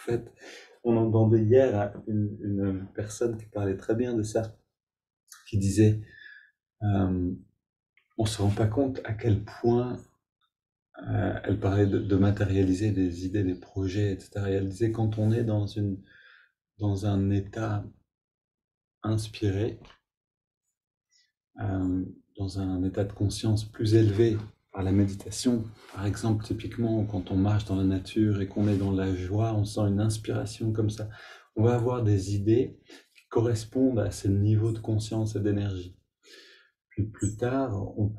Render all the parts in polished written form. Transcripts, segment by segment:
fait, on entendait hier une personne qui parlait très bien de ça, qui disait on se rend pas compte à quel point elle parlait de matérialiser des idées, des projets, etc. Et elle disait quand on est dans un état inspiré, euh, dans un état de conscience plus élevé par la méditation, par exemple, typiquement quand on marche dans la nature et qu'on est dans la joie, on sent une inspiration comme ça. On va avoir des idées qui correspondent à ce niveau de conscience et d'énergie. Puis plus tard, on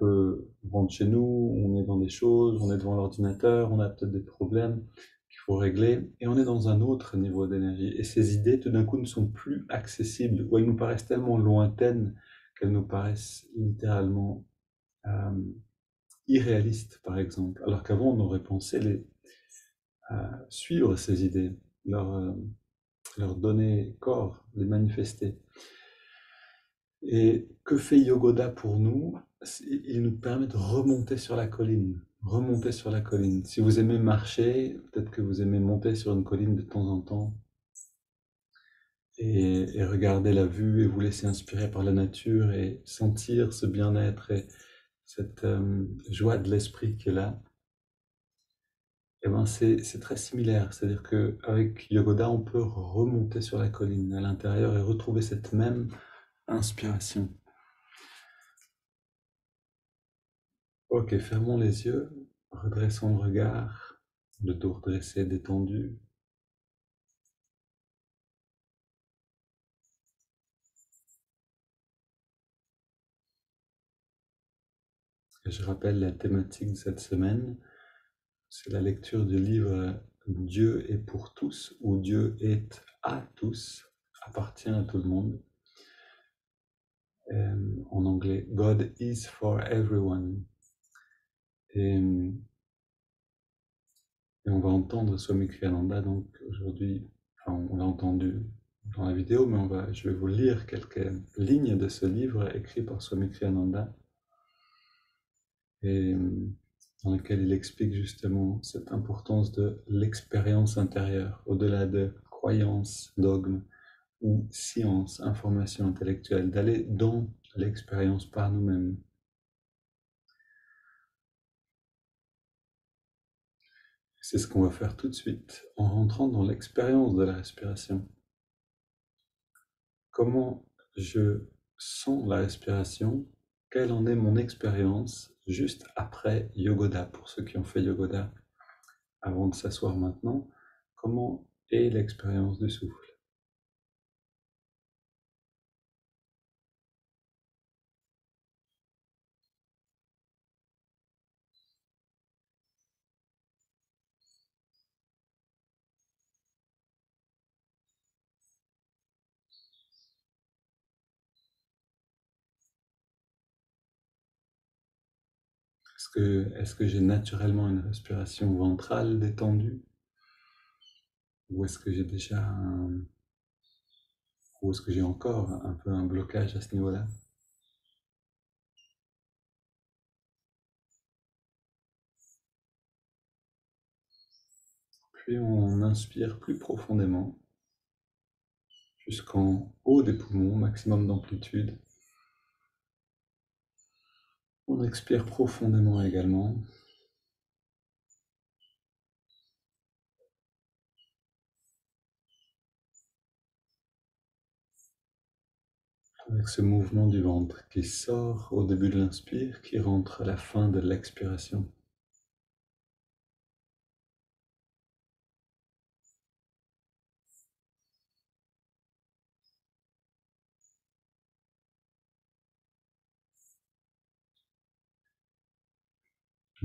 rentre chez nous, on est dans des choses, on est devant l'ordinateur, on a peut-être des problèmes qu'il faut régler, et on est dans un autre niveau d'énergie. Et ces idées, tout d'un coup, ne sont plus accessibles, ou elles nous paraissent tellement lointaines qu'elles nous paraissent littéralement euh, irréalistes, par exemple. Alors qu'avant, on aurait pensé suivre ces idées, leur donner corps, les manifester. Et que fait Yogoda pour nous? Il nous permet de remonter sur la colline. Remonter sur la colline. Si vous aimez marcher, peut-être que vous aimez monter sur une colline de temps en temps et regarder la vue et vous laisser inspirer par la nature et sentir ce bien-être et cette joie de l'esprit qui est là. Et ben c'est très similaire. C'est-à-dire qu'avec Yogoda, on peut remonter sur la colline à l'intérieur et retrouver cette même inspiration. Ok, fermons les yeux, redressons le regard, le dos redressé, détendu. Et je rappelle la thématique de cette semaine, c'est la lecture du livre Dieu est pour tous, ou Dieu est à tous, appartient à tout le monde. En anglais, God is for everyone. Et on va entendre Swami Kriyananda, donc aujourd'hui, enfin, on l'a entendu dans la vidéo, mais je vais vous lire quelques lignes de ce livre écrit par Swami Kriyananda, et dans lequel il explique justement cette importance de l'expérience intérieure, au-delà de croyances, dogmes ou science, information intellectuelle, d'aller dans l'expérience par nous-mêmes. C'est ce qu'on va faire tout de suite en rentrant dans l'expérience de la respiration. Comment je sens la respiration? Quelle en est mon expérience juste après Yogoda, pour ceux qui ont fait Yogoda avant de s'asseoir maintenant? Comment est l'expérience du souffle? Est-ce que j'ai naturellement une respiration ventrale détendue? Ou est-ce que j'ai ou est-ce que j'ai encore un peu un blocage à ce niveau-là? Puis on inspire plus profondément jusqu'en haut des poumons, maximum d'amplitude. On expire profondément également. Avec ce mouvement du ventre qui sort au début de l'inspire, qui rentre à la fin de l'expiration.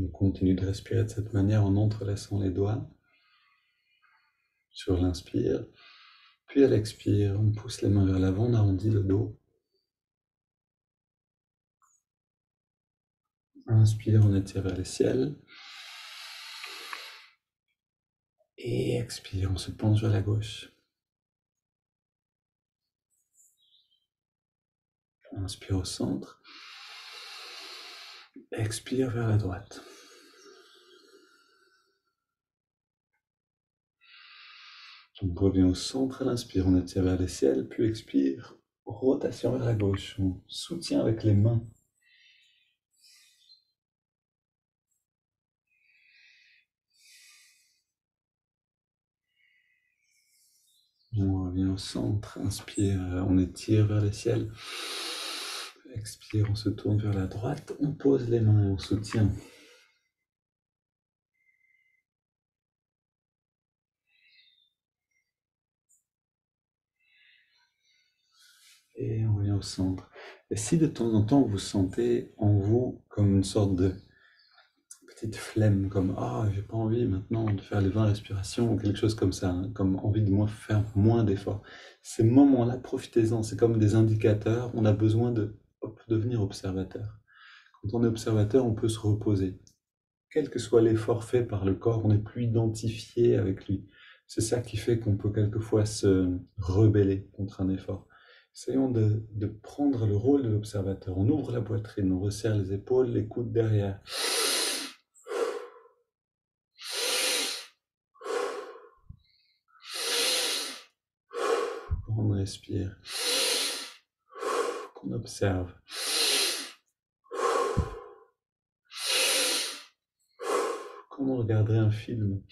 On continue de respirer de cette manière en entrelaçant les doigts sur l'inspire. Puis à l'expire, on pousse les mains vers l'avant, on arrondit le dos. Inspire, on étire vers le ciel. Et expire, on se penche vers la gauche. Inspire au centre. Expire vers la droite. On revient au centre à l'inspire, on étire vers le ciel, puis expire. Rotation vers la gauche, on soutient avec les mains. On revient au centre, inspire, on étire vers le ciel. Expire, on se tourne vers la droite, on pose les mains et on soutient. Et on revient au centre. Et si de temps en temps vous sentez en vous comme une sorte de petite flemme, comme ah, j'ai pas envie maintenant de faire les 20 respirations ou quelque chose comme ça, hein, comme envie de faire moins d'efforts. Ces moments-là, profitez-en, c'est comme des indicateurs, on a besoin de devenir observateur. Quand on est observateur, on peut se reposer. Quel que soit l'effort fait par le corps, on n'est plus identifié avec lui. C'est ça qui fait qu'on peut quelquefois se rebeller contre un effort. Essayons de prendre le rôle de l'observateur. On ouvre la poitrine, on resserre les épaules, les coudes derrière. On respire, qu'on observe. Comme on regarderait un film.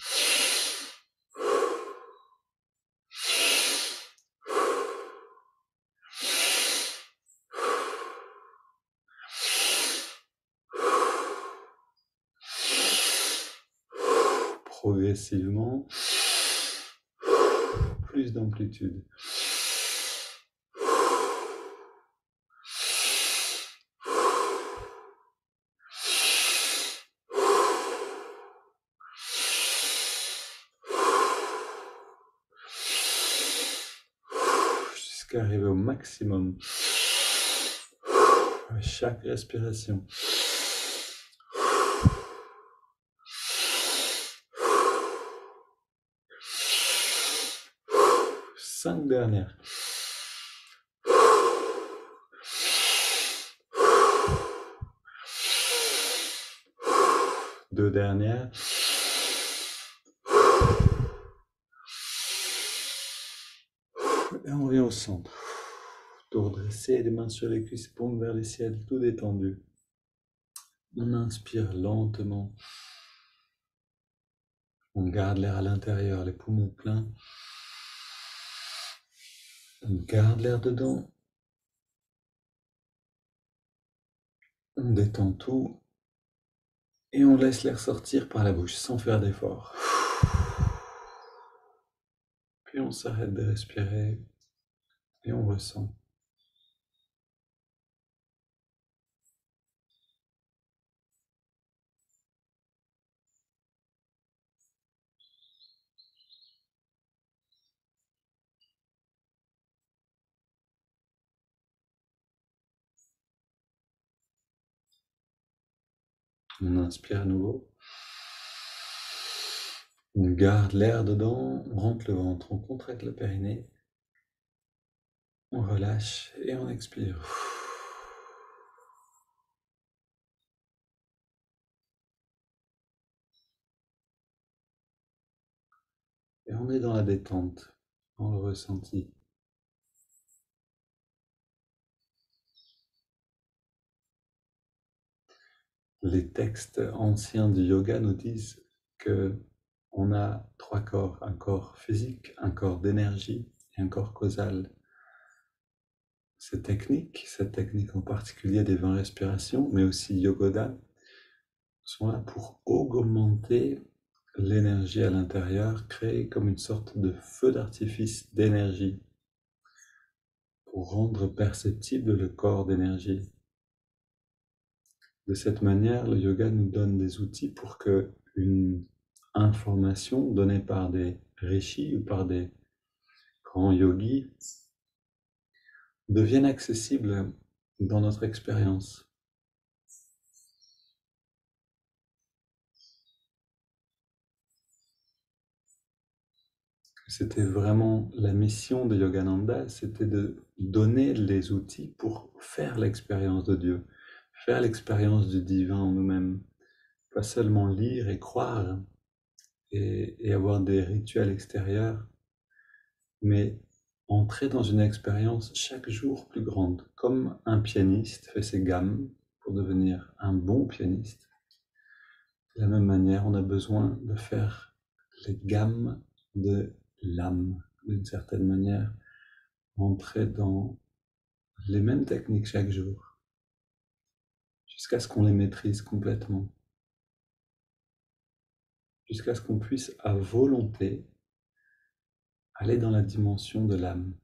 Progressivement, plus d'amplitude. Jusqu'à arriver au maximum à chaque respiration. 5 dernières. 2 dernières. Et on revient au centre. Dos redressé, les mains sur les cuisses, paumes vers le ciel, tout détendu. On inspire lentement. On garde l'air à l'intérieur, les poumons pleins. On garde l'air dedans. On détend tout. Et on laisse l'air sortir par la bouche sans faire d'effort. Puis on s'arrête de respirer et on ressent. On inspire à nouveau. On garde l'air dedans, on rentre le ventre, on contracte le périnée. On relâche et on expire. Et on est dans la détente, dans le ressenti. Les textes anciens du yoga nous disent que on a 3 corps, un corps physique, un corps d'énergie et un corps causal. Cette technique en particulier des 20 respirations, mais aussi Yogoda, sont là pour augmenter l'énergie à l'intérieur, créer comme une sorte de feu d'artifice d'énergie pour rendre perceptible le corps d'énergie. De cette manière, le yoga nous donne des outils pour que une information donnée par des rishis ou par des grands yogis devienne accessible dans notre expérience. C'était vraiment la mission de Yogananda, c'était de donner les outils pour faire l'expérience de Dieu, faire l'expérience du divin en nous-mêmes, pas seulement lire et croire et avoir des rituels extérieurs, mais entrer dans une expérience chaque jour plus grande, comme un pianiste fait ses gammes pour devenir un bon pianiste. De la même manière, on a besoin de faire les gammes de l'âme, d'une certaine manière, entrer dans les mêmes techniques chaque jour, jusqu'à ce qu'on les maîtrise complètement, jusqu'à ce qu'on puisse à volonté aller dans la dimension de l'âme.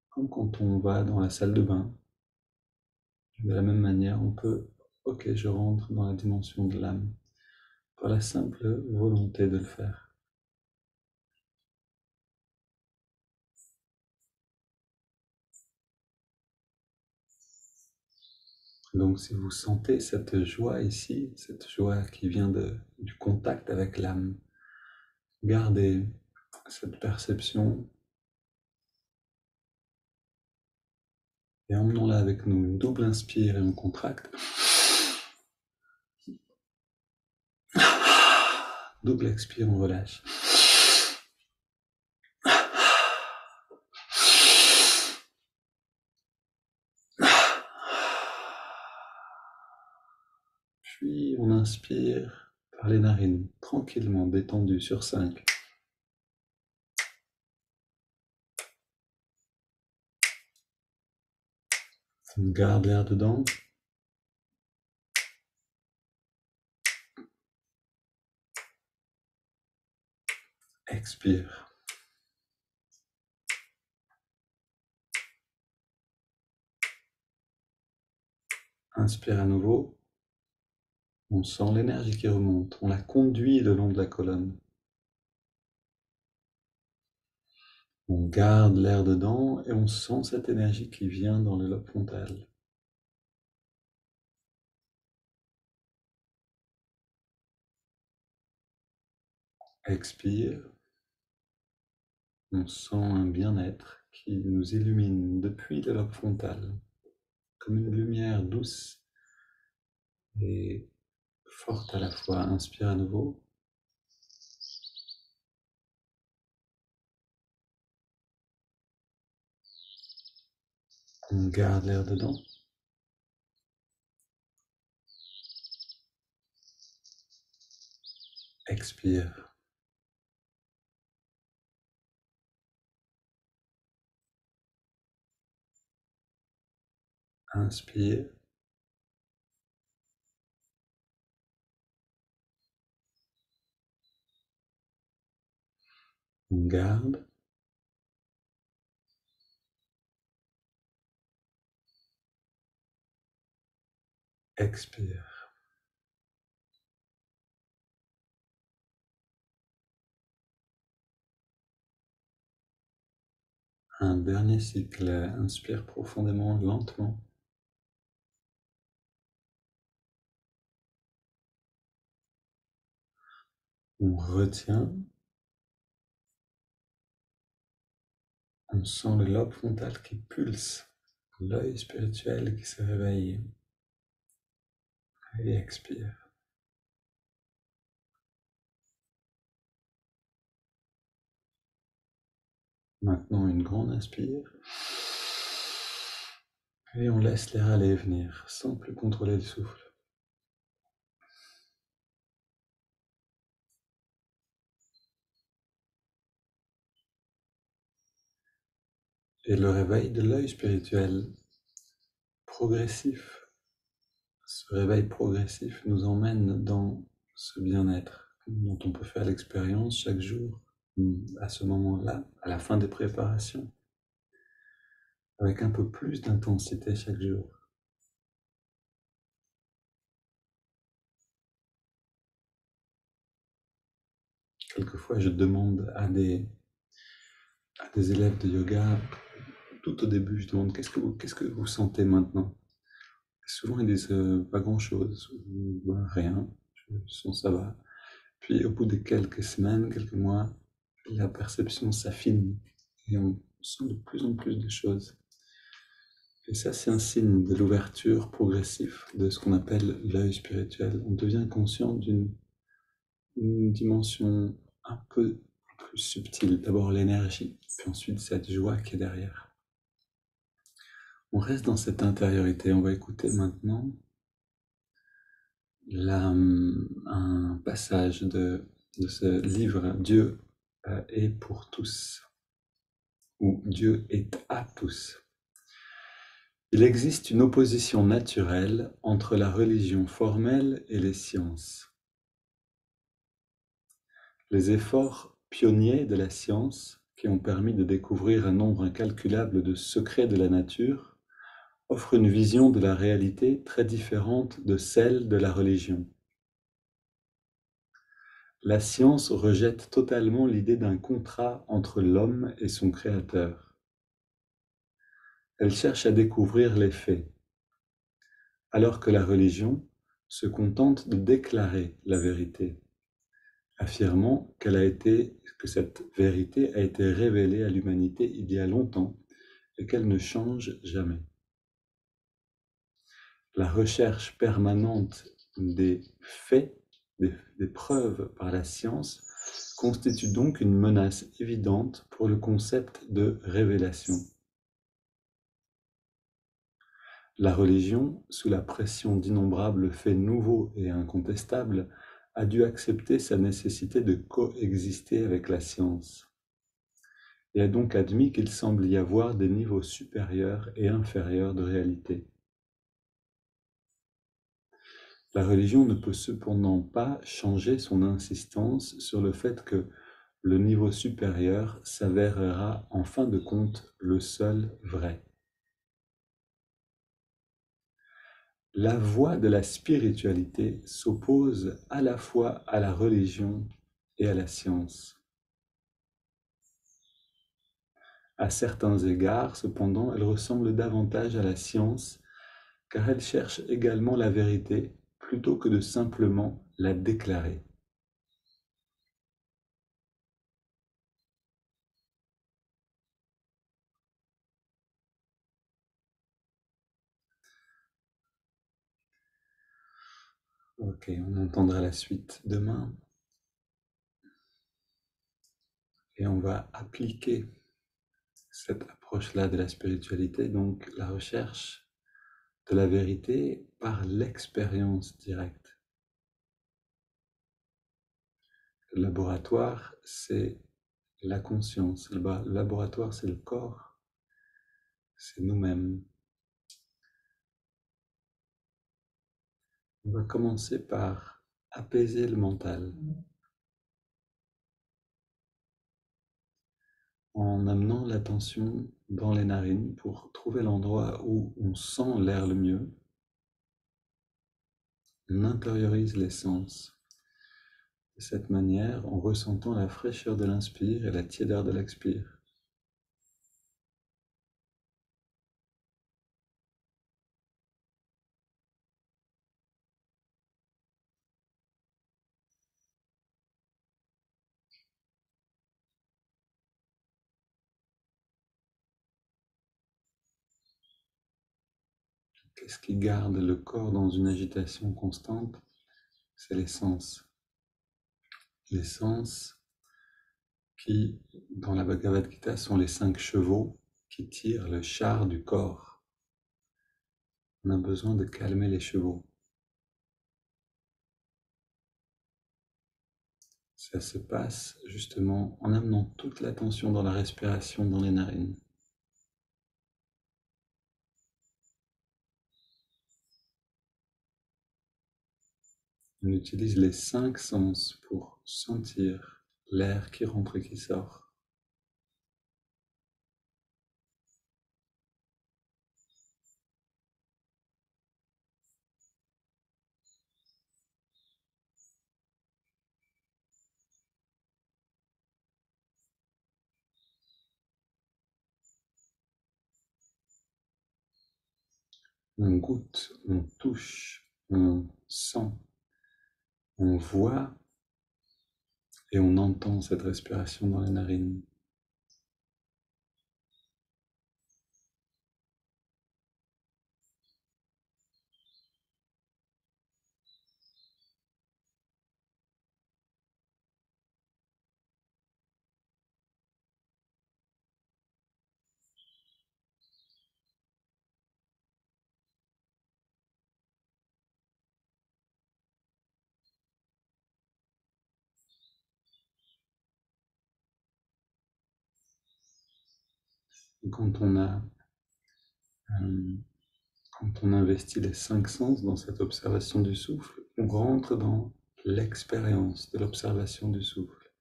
Comme quand on va dans la salle de bain, de la même manière, on peut, ok, je rentre dans la dimension de l'âme, par la simple volonté de le faire. Donc si vous sentez cette joie ici, cette joie qui vient du contact avec l'âme, gardez cette perception et emmenons-la avec nous. Une double inspire et on contracte. Double expire, on relâche. Puis on inspire par les narines, tranquillement, détendu sur 5. On garde l'air dedans. Expire. Inspire à nouveau. On sent l'énergie qui remonte. On la conduit le long de la colonne. On garde l'air dedans et on sent cette énergie qui vient dans le lobe frontal. Expire. On sent un bien-être qui nous illumine depuis le lobe frontal, comme une lumière douce et forte à la fois. Inspire à nouveau. On garde l'air dedans. Expire. Inspire. On garde. Expire. Un dernier cycle. Inspire profondément, lentement. On retient. On sent le lobe frontal qui pulse, l'œil spirituel qui se réveille. Et expire. Maintenant, une grande inspire. Et on laisse l'air aller et venir, sans plus contrôler le souffle. Et le réveil de l'œil spirituel progressif, ce réveil progressif nous emmène dans ce bien-être dont on peut faire l'expérience chaque jour, à ce moment-là, à la fin des préparations, avec un peu plus d'intensité chaque jour. Quelquefois, je demande à des élèves de yoga, tout au début, je demande qu'est-ce que vous sentez maintenant? Et souvent, ils disent pas grand-chose, rien, je sens ça va. Puis au bout de quelques semaines, quelques mois, la perception s'affine et on sent de plus en plus de choses. Et ça, c'est un signe de l'ouverture progressive de ce qu'on appelle l'œil spirituel. On devient conscient d'une une dimension un peu plus subtile. D'abord l'énergie, puis ensuite cette joie qui est derrière. On reste dans cette intériorité. On va écouter maintenant un passage de ce livre Dieu est pour tous, ou Dieu est à tous. Il existe une opposition naturelle entre la religion formelle et les sciences. Les efforts pionniers de la science, qui ont permis de découvrir un nombre incalculable de secrets de la nature, offrent une vision de la réalité très différente de celle de la religion. La science rejette totalement l'idée d'un contrat entre l'homme et son créateur. Elle cherche à découvrir les faits, alors que la religion se contente de déclarer la vérité, affirmant que cette vérité a été révélée à l'humanité il y a longtemps et qu'elle ne change jamais. La recherche permanente des faits, des preuves par la science, constitue donc une menace évidente pour le concept de révélation. La religion, sous la pression d'innombrables faits nouveaux et incontestables, a dû accepter sa nécessité de coexister avec la science, et a donc admis qu'il semble y avoir des niveaux supérieurs et inférieurs de réalité. La religion ne peut cependant pas changer son insistance sur le fait que le niveau supérieur s'avérera en fin de compte le seul vrai. La voie de la spiritualité s'oppose à la fois à la religion et à la science. À certains égards, cependant, elle ressemble davantage à la science, car elle cherche également la vérité plutôt que de simplement la déclarer. Ok, on entendra la suite demain et on va appliquer cette approche-là de la spiritualité, donc la recherche de la vérité par l'expérience directe. Le laboratoire, c'est la conscience. Le laboratoire, c'est le corps, c'est nous-mêmes. On va commencer par apaiser le mental en amenant l'attention dans les narines pour trouver l'endroit où on sent l'air le mieux. On intériorise les sens de cette manière en ressentant la fraîcheur de l'inspire et la tiédeur de l'expire. Qu'est-ce qui garde le corps dans une agitation constante? C'est les sens. Les sens qui, dans la Bhagavad Gita, sont les 5 chevaux qui tirent le char du corps. On a besoin de calmer les chevaux. Ça se passe justement en amenant toute l'attention dans la respiration, dans les narines. On utilise les 5 sens pour sentir l'air qui rentre et qui sort. On goûte, on touche, on sent, on voit et on entend cette respiration dans les narines. Et quand on investit les 5 sens dans cette observation du souffle, on rentre dans l'expérience de l'observation du souffle.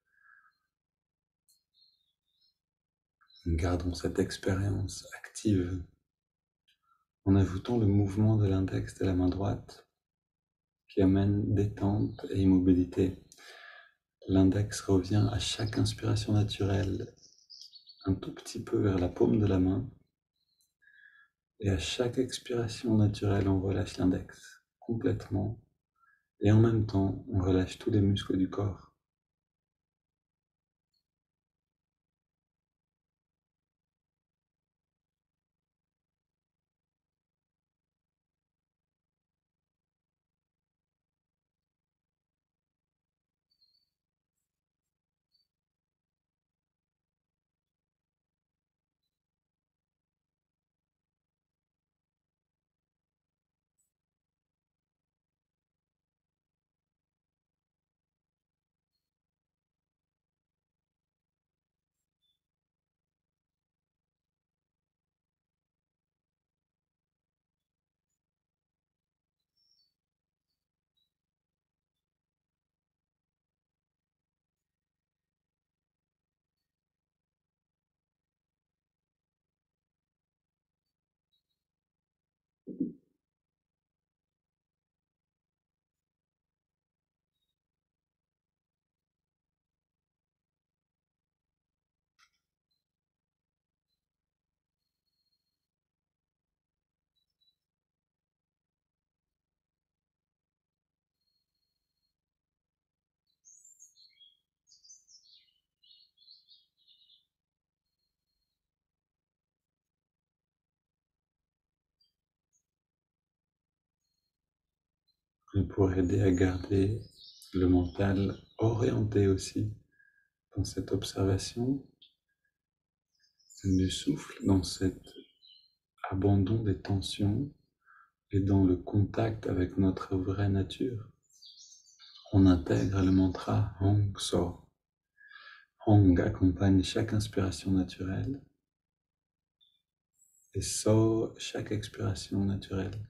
Gardons cette expérience active en ajoutant le mouvement de l'index de la main droite qui amène détente et immobilité. L'index revient à chaque inspiration naturelle un tout petit peu vers la paume de la main et à chaque expiration naturelle on relâche l'index complètement et en même temps on relâche tous les muscles du corps. Et pour aider à garder le mental orienté aussi dans cette observation du souffle, dans cet abandon des tensions et dans le contact avec notre vraie nature, on intègre le mantra Hong So. Hong accompagne chaque inspiration naturelle et So chaque expiration naturelle.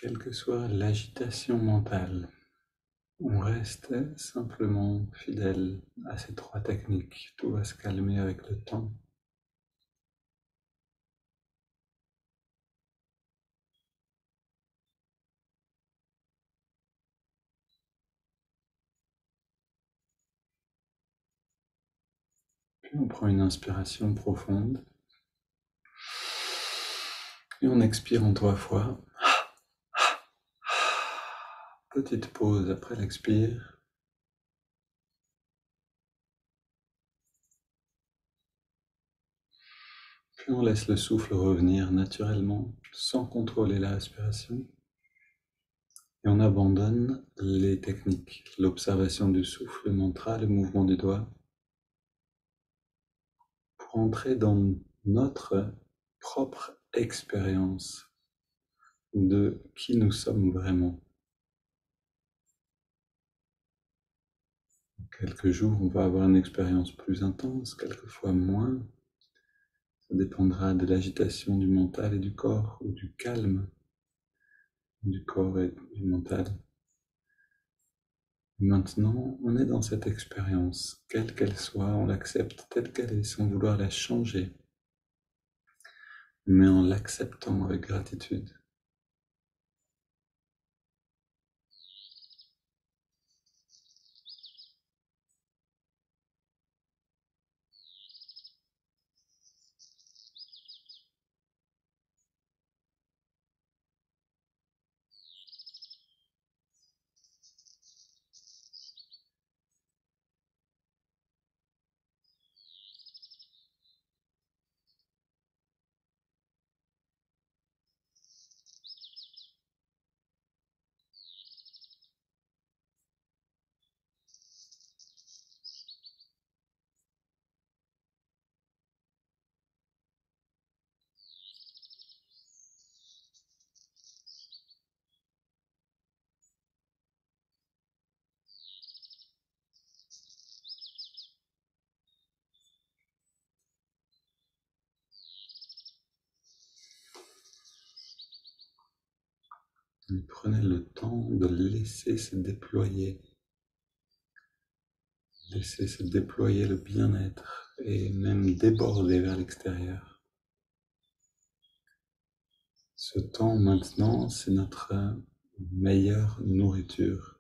Quelle que soit l'agitation mentale, on reste simplement fidèle à ces 3 techniques. Tout va se calmer avec le temps. Puis on prend une inspiration profonde et on expire en 3 fois. Petite pause après l'expire. Puis on laisse le souffle revenir naturellement, sans contrôler la respiration. Et on abandonne les techniques, l'observation du souffle, le mantra, le mouvement du doigt, pour pour entrer dans notre propre expérience de qui nous sommes vraiment. Quelques jours, on va avoir une expérience plus intense, quelquefois moins. Ça dépendra de l'agitation du mental et du corps, ou du calme du corps et du mental. Maintenant, on est dans cette expérience, quelle qu'elle soit, on l'accepte telle qu'elle est, sans vouloir la changer, mais en l'acceptant avec gratitude. Prenez le temps de laisser se déployer. Laissez se déployer le bien-être et même déborder vers l'extérieur. Ce temps maintenant, c'est notre meilleure nourriture.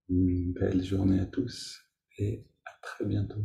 Une belle journée à tous et à très bientôt.